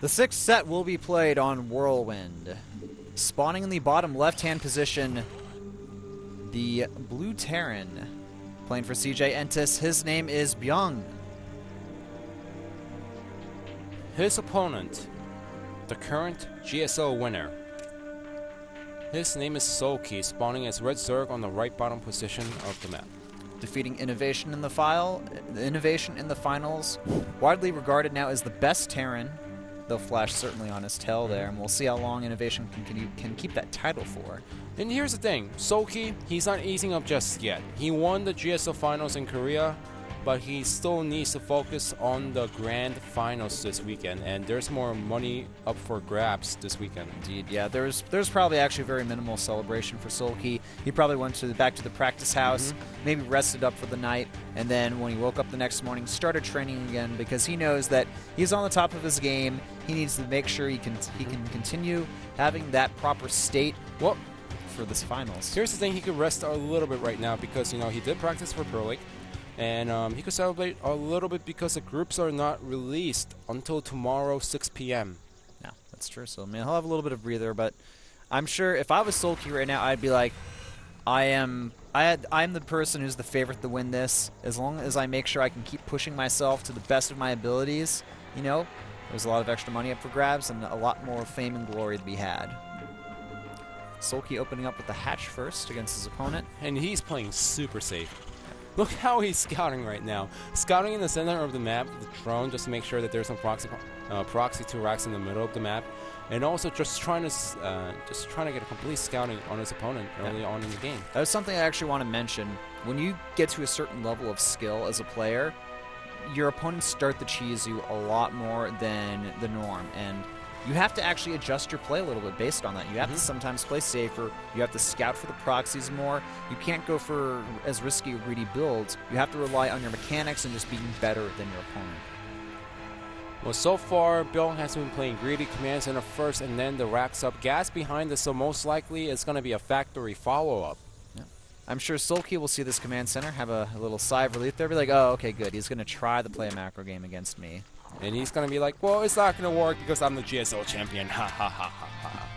The sixth set will be played on Whirlwind. Spawning in the bottom left-hand position, the Blue Terran. Playing for CJ Entis, his name is Bbyong. His opponent, the current GSO winner. His name is SoulKey, spawning as Red Zerg on the right bottom position of the map. Defeating Innovation in the finals, widely regarded now as the best Terran. They'll flash certainly on his tail there, and we'll see how long Innovation can keep that title for. And here's the thing, SoulKey, he's not easing up just yet. He won the GSO finals in Korea, but he still needs to focus on the grand finals this weekend, and there's more money up for grabs this weekend. Indeed, yeah. There's probably actually very minimal celebration for SoulKey. He probably went back to the practice house, maybe rested up for the night, and then when he woke up the next morning, started training again because he knows that he's on the top of his game. He needs to make sure he can continue having that proper state. Well, for this finals. Here's the thing, he could rest a little bit right now because, you know, he did practice for Pro League. And he could celebrate a little bit because the groups are not released until tomorrow, 6 p.m. Yeah, that's true. So, I mean, he'll have a little bit of breather, but I'm sure if I was SoulKey right now, I'd be like, I'm the person who's the favorite to win this. As long as I make sure I can keep pushing myself to the best of my abilities, you know, there's a lot of extra money up for grabs and a lot more fame and glory to be had. SoulKey opening up with the hatch first against his opponent. And he's playing super safe. Look how he's scouting right now. Scouting in the center of the map, the drone, just to make sure that there's some proxy 2 racks in the middle of the map, and also just trying to get a complete scouting on his opponent early on in the game. That was something I actually want to mention. When you get to a certain level of skill as a player, your opponents start to cheese you a lot more than the norm, and you have to actually adjust your play a little bit based on that. You have to sometimes play safer. You have to scout for the proxies more. You can't go for as risky or greedy builds. You have to rely on your mechanics and just being better than your opponent. Well, so far, Bbyong has been playing greedy command center first and then the racks up. Gas behind this, so most likely it's going to be a factory follow-up. Yeah. I'm sure SoulKey will see this command center, have a little sigh of relief there, be like, oh, okay, good. He's going to try to play a macro game against me. And he's going to be like, well, it's not going to work because I'm the GSO champion. Ha ha ha ha ha.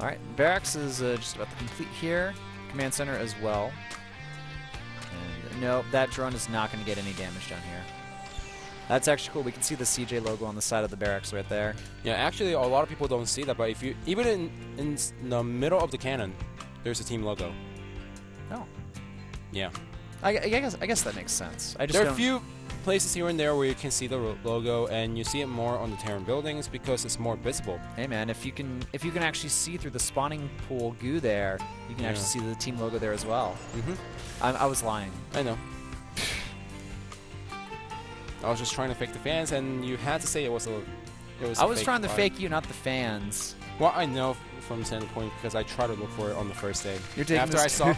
Alright, Barracks is just about to complete here. Command center as well. And no, that drone is not going to get any damage down here. That's actually cool. We can see the CJ logo on the side of the Barracks right there. Yeah, actually, a lot of people don't see that, but if you even in the middle of the cannon, there's a team logo. Oh. Yeah. I guess that makes sense. There are a few places here and there where you can see the logo, and you see it more on the Terran buildings because it's more visible. Hey man, if you can actually see through the spawning pool goo there, you can actually see the team logo there as well. I was lying. I know. I was just trying to fake the fans, and you had to say it was a. I was trying to fake you, not the fans. Well, I know from the standpoint because I tried to look for it on the first day. You're taking after I saw,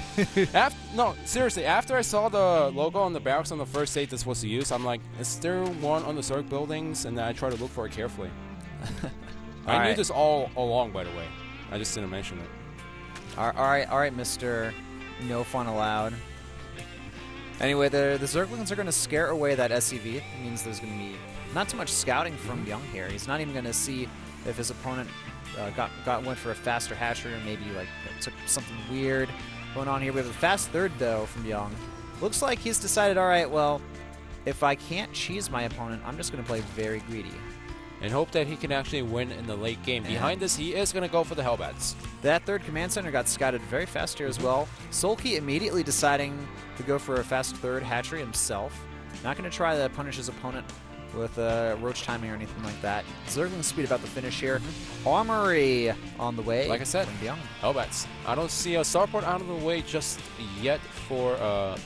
no, seriously. After I saw the logo on the Barracks on the first day this was used, I'm like, is there one on the Zerg buildings? And then I tried to look for it carefully. I knew this all along, by the way. I just didn't mention it. All right, Mr. No Fun Allowed. Anyway, the Zerglings are going to scare away that SCV. It means there's going to be not too much scouting from Bbyong here. He's not even going to see if his opponent went for a faster hatchery or maybe like took something weird going on here. We have a fast third though from Bbyong. Looks like he's decided, all right, well, if I can't cheese my opponent, I'm just going to play very greedy. And hope that he can actually win in the late game. Behind this, he is going to go for the Hellbats. That third command center got scouted very fast here as well. SoulKey immediately deciding to go for a fast third hatchery himself. Not going to try to punish his opponent with roach timing or anything like that. Zergling speed about to finish here. Armory on the way. Like I said, Hellbats. I don't see a starport out of the way just yet for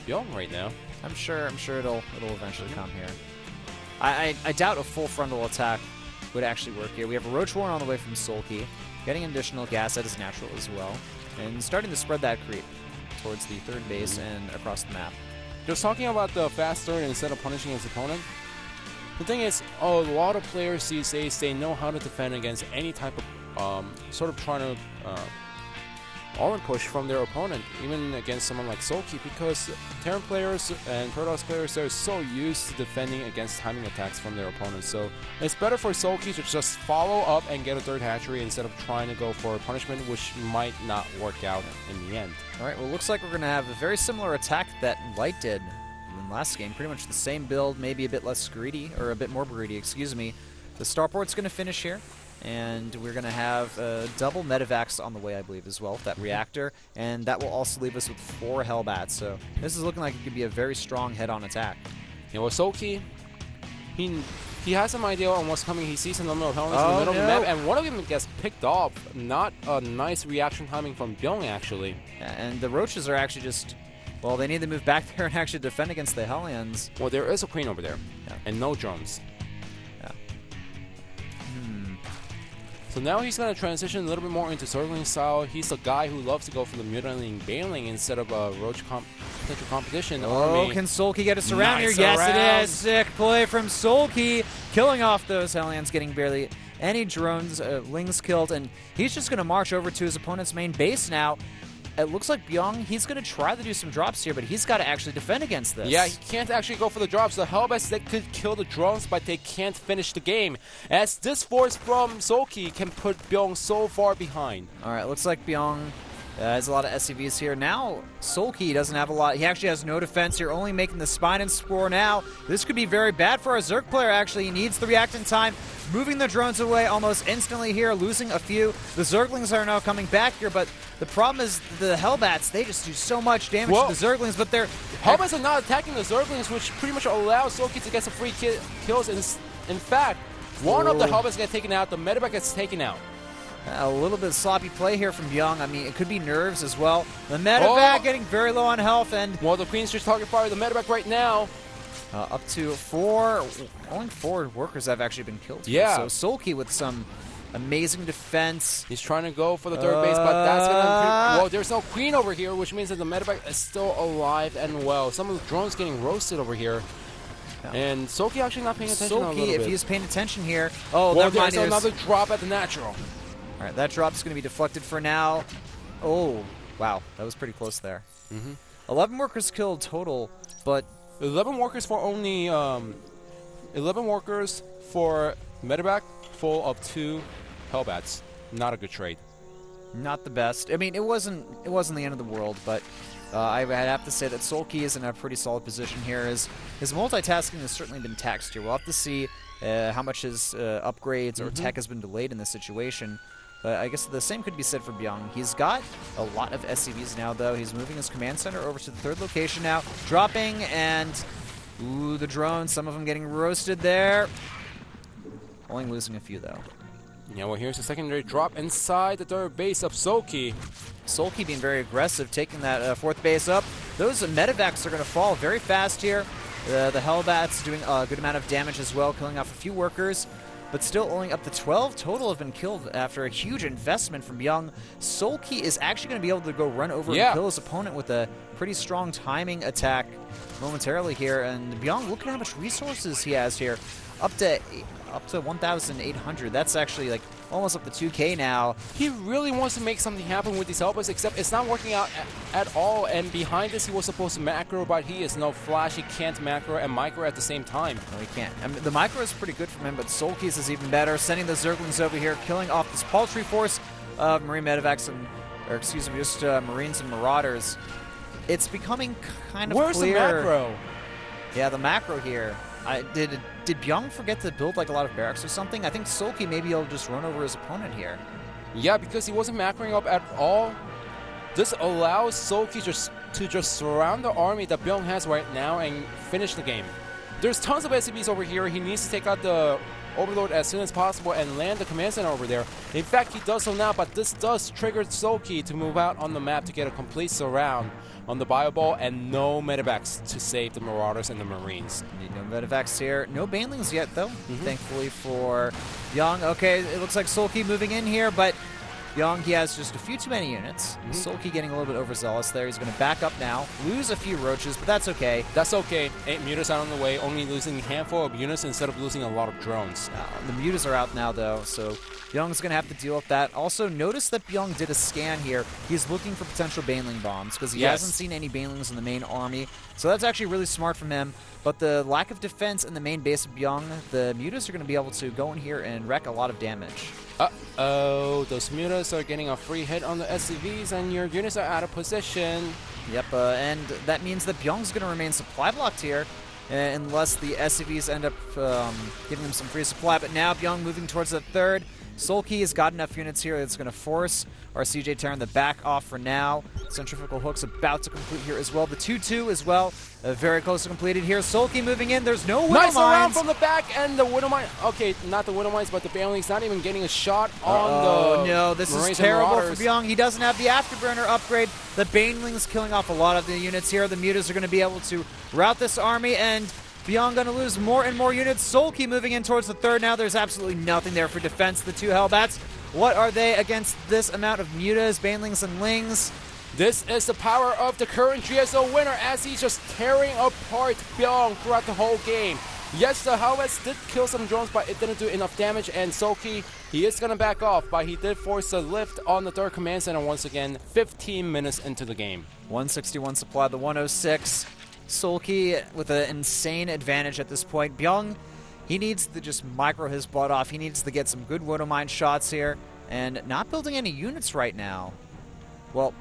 Bbyong right now. I'm sure it'll eventually come here. I doubt a full frontal attack would actually work here. We have a Roach Warren on the way from SoulKey, getting additional gas that is natural as well, and starting to spread that creep towards the third base and across the map. Just talking about the fast third instead of punishing his opponent, the thing is, a lot of players these days, they know how to defend against any type of sort of trying to all-in push from their opponent, even against someone like SoulKey, because Terran players and Protoss players are so used to defending against timing attacks from their opponents. So it's better for SoulKey to just follow up and get a third hatchery instead of trying to go for a punishment, which might not work out in the end. All right, well, looks like we're going to have a very similar attack that Light did in last game. Pretty much the same build, maybe a bit less greedy, or a bit more greedy, excuse me. The starport's going to finish here. And we're going to have double Medivacs on the way, I believe, as well, with that reactor. And that will also leave us with 4 Hellbats. So this is looking like it could be a very strong head-on attack. Yeah, well, SoulKey, he has some idea on what's coming. He sees a number of helmets in the middle of the map, and one of them gets picked off. Not a nice reaction timing from Bbyong, actually. Yeah, and the Roaches are actually just... Well, they need to move back there and actually defend against the Hellions. Well, there is a Queen over there, and no drones. So now he's going to transition a little bit more into circling style. He's a guy who loves to go for the mutilating Bailing instead of a Roach potential competition. Oh, can SoulKey get us around here? Yes, it is. Sick play from SoulKey, killing off those Hellions, getting barely any drones, Lings killed, and he's just going to march over to his opponent's main base now. It looks like Bbyong, he's going to try to do some drops here, but he's got to actually defend against this. Yeah, he can't actually go for the drops. The Hellbats, they could kill the drones, but they can't finish the game, as this force from SoulKey can put Bbyong so far behind. All right, looks like Bbyong has a lot of SCVs here. Now, SoulKey doesn't have a lot. He actually has no defense here, only making the Spine and Spore now. This could be very bad for our Zerg player, actually. He needs the reactant time. Moving the drones away almost instantly here, losing a few. The Zerglings are now coming back here, but the problem is the Hellbats, they just do so much damage to the Zerglings, but they're... Hellbats are not attacking the Zerglings, which pretty much allows SoulKey to get some free kills. In fact, one of the Hellbats gets taken out, the Medivac gets taken out. A little bit of sloppy play here from Bbyong. I mean, it could be nerves as well. The Medivac getting very low on health, and... Well, the Queen's just target fire the Medivac right now. Up to 4, only 4 workers have actually been killed here. Yeah. So SoulKey with some amazing defense. He's trying to go for the third base, but that's going to... Well, there's no Queen over here, which means that the Medivac is still alive and well. Some of the drones getting roasted over here. Yeah. And SoulKey actually not paying attention SoulKey, if he's paying attention here... Oh, well, there's another drop at the natural. All right, that drop is going to be deflected for now. Oh, wow. That was pretty close there. 11 workers killed total, but... 11 workers for only 11 workers for Medivac, full of 2 Hellbats. Not a good trade. Not the best. I mean, it wasn't the end of the world, but I would have to say that SoulKey is in a pretty solid position here. His multitasking has certainly been taxed here. We'll have to see how much his upgrades or tech has been delayed in this situation. But I guess the same could be said for Bbyong. He's got a lot of SCVs now, though. He's moving his command center over to the 3rd location now. Dropping, and... Ooh, the drones. Some of them getting roasted there. Only losing a few, though. Yeah, well, here's the secondary drop inside the 3rd base of SoulKey. SoulKey being very aggressive, taking that 4th base up. Those Medivacs are going to fall very fast here. The Hellbats doing a good amount of damage as well, killing off a few workers. But still only up to 12 total have been killed after a huge investment from Bbyong. SoulKey is actually going to be able to go run over and kill his opponent with a pretty strong timing attack momentarily here. And Bbyong, look at how much resources he has here. Up to 1,800. That's actually like almost up to 2K now. He really wants to make something happen with these Hellbats, except it's not working out at all. And behind this, he was supposed to macro, but he is no Flash. He can't macro and micro at the same time. No, he can't. I mean, the micro is pretty good from him, but SoulKey's is even better. Sending the Zerglings over here, killing off this paltry force of Marine Medivacs and, or excuse me, just Marines and Marauders. It's becoming kind of clear. Where's the macro? Yeah, the macro here. Did Bbyong forget to build like a lot of barracks or something? I think SoulKey maybe he'll just run over his opponent here. Yeah, because he wasn't macroing up at all. This allows SoulKey to just surround the army that Bbyong has right now and finish the game. There's tons of SCVs over here. He needs to take out the Overlord as soon as possible and land the command center over there. In fact, he does so now, but this does trigger SoulKey to move out on the map to get a complete surround on the bio ball and no Medivacs to save the Marauders and the Marines. Need no Medivacs here. No Banelings yet, though, thankfully for Bbyong. Okay, it looks like SoulKey moving in here, but Bbyong, he has just a few too many units. SoulKey getting a little bit overzealous there. He's going to back up now, lose a few roaches, but that's okay. That's okay. 8 mutas out on the way, only losing a handful of units instead of losing a lot of drones. The mutas are out now, though, so Bbyong's going to have to deal with that. Also, notice that Bbyong did a scan here. He's looking for potential Baneling bombs because he hasn't seen any Banelings in the main army. So that's actually really smart from him. But the lack of defense in the main base of Bbyong, the mutas are going to be able to go in here and wreak a lot of damage. Uh-oh, those mutas are getting a free hit on the SCVs and your units are out of position. Yep, and that means that Bbyong's going to remain supply blocked here unless the SCVs end up giving him some free supply. But now Bbyong moving towards the third. SoulKey has got enough units here that's going to force our CJ Terran the back off for now. Centrifugal Hook's about to complete here as well. The 2-2 as well, very close to completed here. SoulKey moving in. There's no Widow Nice Mines. around from the back, and the Widow Mine. Okay, not the Widow Mines, but the Baneling's not even getting a shot on the. Oh no, this Marines is terrible for Marauders. Bbyong. He doesn't have the Afterburner upgrade. The Baneling's killing off a lot of the units here. The mutas are going to be able to rout this army, and Bbyong going to lose more and more units. SoulKey moving in towards the third now. There's absolutely nothing there for defense. The two Hellbats, what are they against this amount of mutas, Banelings, and Lings? This is the power of the current GSO winner as he's just tearing apart Bbyong throughout the whole game. Yes, the Helmets did kill some drones, but it didn't do enough damage, and SoulKey, he is going to back off, but he did force a lift on the third command center once again, 15 minutes into the game. 161 supply, the 106. SoulKey with an insane advantage at this point. Bbyong, he needs to just micro his butt off. He needs to get some good Widow Mine shots here, and not building any units right now. Well,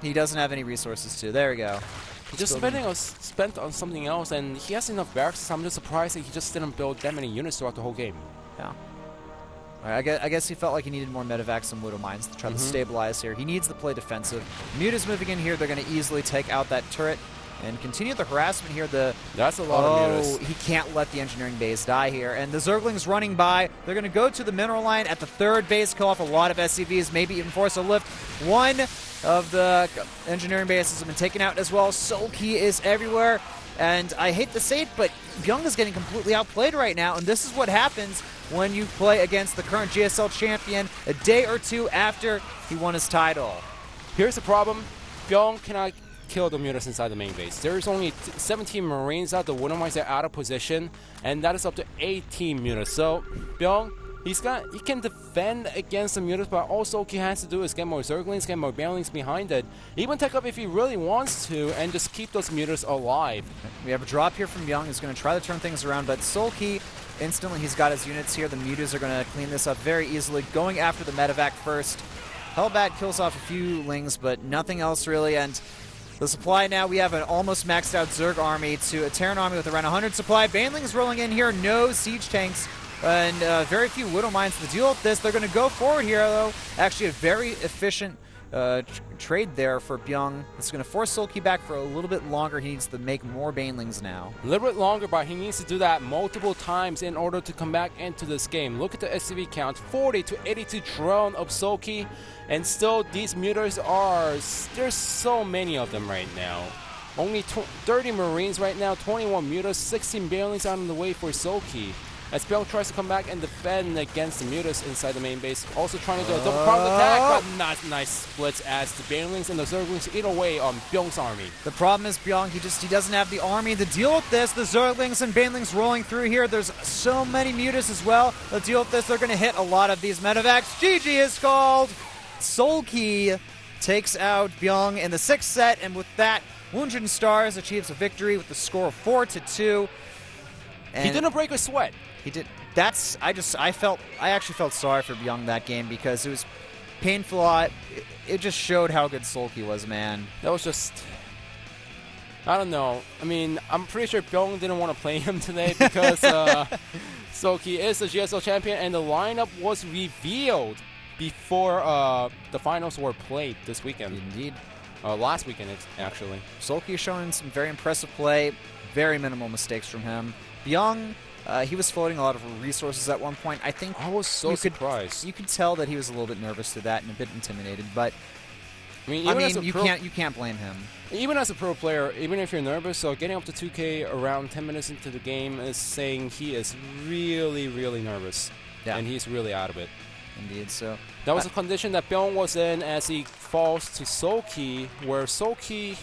he doesn't have any resources to. There we go. He just spent on something else, and he has enough barracks, so I'm just surprised that he just didn't build that many units throughout the whole game. Yeah. All right, I guess he felt like he needed more medevacs and Widow Mines to try to stabilize here. He needs to play defensive. Mutas moving in here. They're going to easily take out that turret and continue the harassment here. That's a lot of mutas. He can't let the engineering base die here. And the Zerglings running by. They're going to go to the mineral line at the third base, kill off a lot of SCVs, maybe even force a lift. One of the engineering bases have been taken out as well. SoulKey is everywhere. And I hate to say it, but Bbyong is getting completely outplayed right now. And this is what happens when you play against the current GSL champion a day or two after he won his title. Here's the problem. Bbyong cannot kill the mutas inside the main base. There's only 17 Marines out. The Widow Mines are out of position, and that is up to 18 mutas. So Bbyong, he can defend against the mutas, but also he has to do is get more Zerglings, get more Banelings behind it. Even take up if he really wants to, and just keep those mutas alive. We have a drop here from Bbyong. He's going to try to turn things around, but SoulKey, instantly he's got his units here. The mutas are going to clean this up very easily, going after the medevac first. Hellbat kills off a few Lings, but nothing else really, and the supply now, we have an almost maxed out Zerg army to a Terran army with around 100 supply. Banelings rolling in here, no siege tanks, and very few Widow Mines to deal with this. They're going to go forward here, though. Actually, a very efficient trade there for Bbyong. It's going to force SoulKey back for a little bit longer. He needs to make more Banelings now. A little bit longer, but he needs to do that multiple times in order to come back into this game. Look at the SCV count, 40 to 82 drone of SoulKey, and still these mutas there's so many of them right now. Only 30 Marines right now, 21 mutas, 16 Banelings out on the way for SoulKey. As Bbyong tries to come back and defend against the mutas inside the main base. Also trying to do a double-pronged attack, but not nice splits as the Banelings and the Zerglings eat away on Byung's army. The problem is Bbyong, he doesn't have the army to deal with this. The Zerglings and Banelings rolling through here. There's so many mutas as well. To deal with this, they're going to hit a lot of these medevacs. GG is called. SoulKey takes out Bbyong in the 6th set, and with that, WOONGJIN Stars achieves a victory with the score of 4-2. He didn't break a sweat. He did. I actually felt sorry for Bbyong that game because it was painful. It just showed how good SoulKey was, man. That was just, I don't know. I mean, I'm pretty sure Bbyong didn't want to play him today because SoulKey is the GSL champion, and the lineup was revealed before the finals were played this weekend. Indeed. Last weekend, actually. SoulKey showing some very impressive play. Very minimal mistakes from him. Bbyong, he was floating a lot of resources at one point. I think I was so surprised. You could tell that he was a little bit nervous to that and a bit intimidated, but I mean you can't blame him. Even as a pro player, even if you're nervous, so getting up to 2K around 10 minutes into the game is saying he is really, really nervous. Yeah. And he's really out of it. Indeed. So that was a condition that Bbyong was in as he falls to SoulKey, where SoulKey